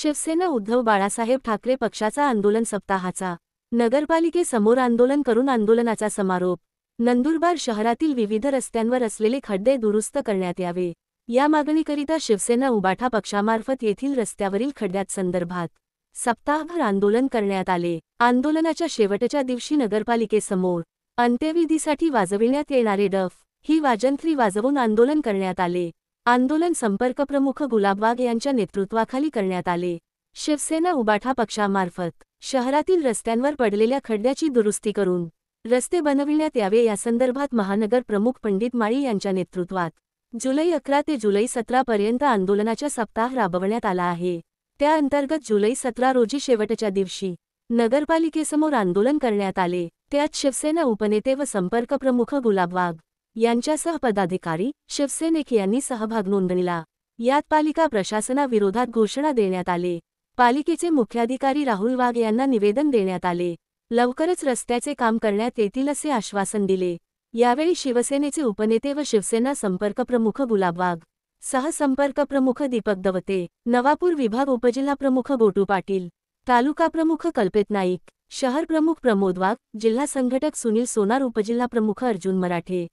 शिवसेना उद्धव बाळासाहेब ठाकरे पक्षाचा आंदोलन सप्ताहाचा नगरपालिकेसमोर आंदोलन करून आंदोलनाचा समारोप। नंदुरबार शहरातील विविध रस्त्यांवर असलेले खड्डे दुरुस्त करण्यात यावे या मागणीकरिता शिवसेना उबाठा पक्षामार्फत येथील रस्त्यावरील खड्ड्यात संदर्भात सप्ताहभर आंदोलन करण्यात आले। आंदोलनाच्या शेवटच्या दिवशी नगरपालिकेसमोर अंत्यविधीसाठी वाजविण्यात येणारे डफ ही वाजंत्री वाजवून आंदोलन करण्यात आले। आंदोलन संपर्क प्रमुख गुलाब वाघ यांच्या नेतृत्वाखाली करण्यात आले। शिवसेना उबाठा पक्षामार्फत शहरातील रस्त्यांवर पडलेल्या खड्ड्याची दुरुस्ती करून रस्ते बनविण्यात यावे यासंदर्भात महानगर प्रमुख पंडित माळी यांच्या नेतृत्वात जुलै 11 ते जुलै 17 पर्यंत आंदोलनाचा सप्ताह राबवण्यात आला आहे। त्या अंतर्गत जुलै 17 रोजी शेवटच्या दिवशी नगरपालिकेसमोर आंदोलन करण्यात आले। त्यात शिवसेना उपनेते व संपर्क प्रमुख गुलाब वाघ यांच्यासह पदाधिकारी शिवसैनिक यांनी सहभाग नोंदविला। यात पालिका प्रशासनाविरोधात घोषणा देण्यात आले। पालिकेचे मुख्याधिकारी राहुल वाघ यांना निवेदन देण्यात आले। लवकरच रस्त्याचे काम करण्यात येतील असे आश्वासन दिले। यावेळी शिवसेनेचे उपनेते व शिवसेना संपर्क प्रमुख गुलाब वाघ, सहसंपर्क प्रमुख दीपक दवते, नवापूर विभाग उपजिल्हा प्रमुख गोटू पाटील, तालुका प्रमुख कल्पित नाईक, शहर प्रमुख प्रमोद वाघ, जिल्हा संघटक सुनील सोनार, उपजिल्हा प्रमुख अर्जुन मराठे,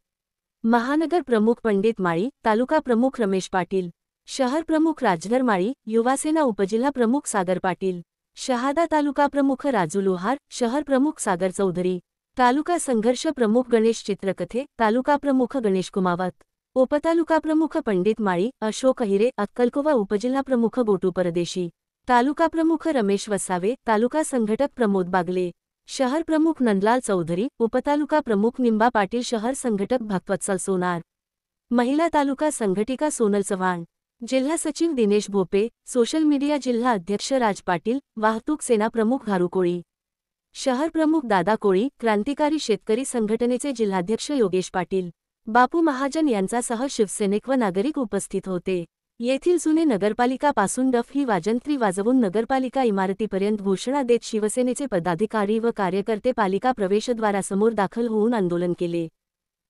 महानगर प्रमुख पंडित माळी, तालुका प्रमुख रमेश पाटील, शहर प्रमुख राजधर माळी, युवासेना उपजिल्हा प्रमुख सागर पाटील, शहादा तालुका प्रमुख राजू लोहार, शहर प्रमुख सागर चौधरी, तालुका संघर्ष प्रमुख गणेश चित्रकथे, तालुका प्रमुख गणेश कुमावत, उपतालुका प्रमुख पंडित माळी, अशोक हिरे, अक्कलकोवा, उपजिल्हा प्रमुख गोटू परदेशी, तालुका प्रमुख रमेश वसावे, तालुका संघटक प्रमोद बागले, शहर प्रमुख नंदलाल चौधरी, उपतालुका प्रमुख निंबा पाटील, शहर संघटक भक्तवत्सल सोनार, महिला तालुका संघटिका सोनल चव्हाण, जिल्हा सचिव दिनेश भोपे, सोशल मीडिया जिल्हा अध्यक्ष राज पाटील, वाहतूक सेना प्रमुख घारू कोळी, शहर प्रमुख दादा कोळी, क्रांतिकारी शेतकरी संघटनेचे जिल्हाध्यक्ष योगेश पाटील, बापू महाजन यांच्यासह शिवसैनिक व नागरिक उपस्थित होते। येथील जुने नगरपालिका पासून डफ ही वाजंत्री वाजवून नगरपालिका इमारतीपर्यंत घोषणा देत शिवसेनेचे पदाधिकारी व कार्यकर्ते पालिका प्रवेशद्वारासमोर दाखल होऊन आंदोलन केले।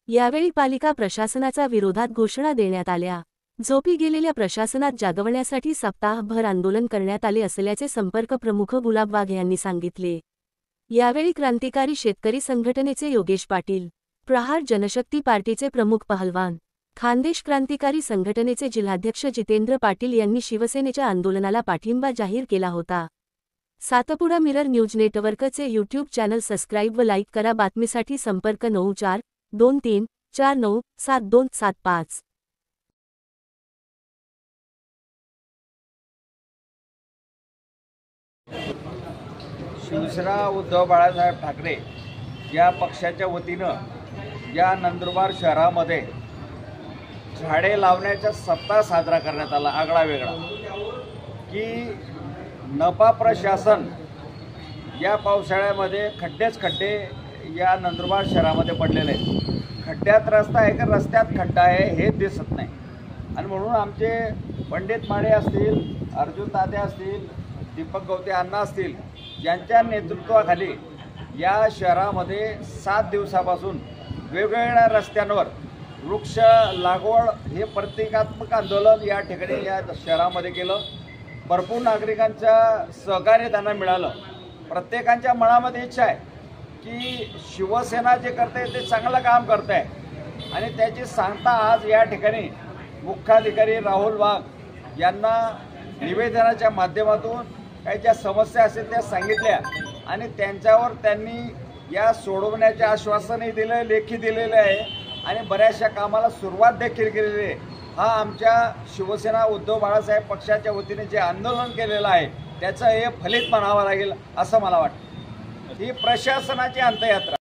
यावेळी पालिका प्रशासनाचा विरोधात घोषणा देण्यात आल्या। झोपी गेलेल्या प्रशासनात जागवण्यासाठी सप्ताहभर आंदोलन करण्यात आले असल्याचे संपर्क प्रमुख गुलाब वाघ यांनी सांगितले। यावेळी क्रांतिकारी शेतकरी संघटनेचे योगेश पाटील, प्रहार जनशक्ती पार्टीचे प्रमुख पहलवान, खानदेश क्रांतिकारी संघटनेचे जिल्हाध्यक्ष जितेंद्र पाटील यांनी शिवसेनेच्या आंदोलनाला पाठिंबा जाहीर केला होता। सातपुडा मिरर न्यूज नेटवर्कचे यूट्यूब चॅनल सबस्क्राईब व लाईक करा। बातमीसाठी संपर्क 9423497275। शिवसेना उद्धव बाळासाहेब ठाकरे या पक्षाच्या वतीनं या नंदुरबार शहरामध्ये झाडे लावण्याचा सप्ताह साजरा करण्यात आला। आगळा वेगळा की नपा प्रशासन या पावसाळ्यामध्ये खड्डे या नंदुरबार शहरामध्ये पडलेले आहेत। खड्ड्यात रस्ता आहे का रस्त्यात खड्डा आहे हे दिसत नाही। आणि म्हणून आमचे पंडित माळे असतील, अर्जुन तात्या असतील, दीपक गवते अण्णा असतील यांच्या नेतृत्वाखाली या शहरामध्ये 7 दिवसापासून वेगवेगळ्या रस्त्यांवर वृक्ष लागवड हे प्रतिकात्मक आंदोलन या ठिकाणी या शहरामध्ये केलं। भरपूर नागरिकांचं सहकार्य त्यांना मिळालं। प्रत्येकाच्या मनामध्ये इच्छा आहे की शिवसेना जे करते ते चांगलं काम करते आहे आणि त्याची सांगता आज या ठिकाणी मुख्याधिकारी राहुल वाघ यांना निवेदनाच्या माध्यमातून काही ज्या समस्या असतील त्या सांगितल्या आणि त्यांच्यावर त्यांनी या सोडवण्याचे आश्वासनही दिलं, लेखी दिलेलं आहे आणि बऱ्याचशा कामाला सुरुवात देखील केलेली आहे। हा आमच्या शिवसेना उद्धव बाळासाहेब पक्षाच्या वतीने जे आंदोलन केलेलं आहे त्याचं हे फलित म्हणावं लागेल असं मला वाटतं। ही प्रशासनाची अंतयात्रा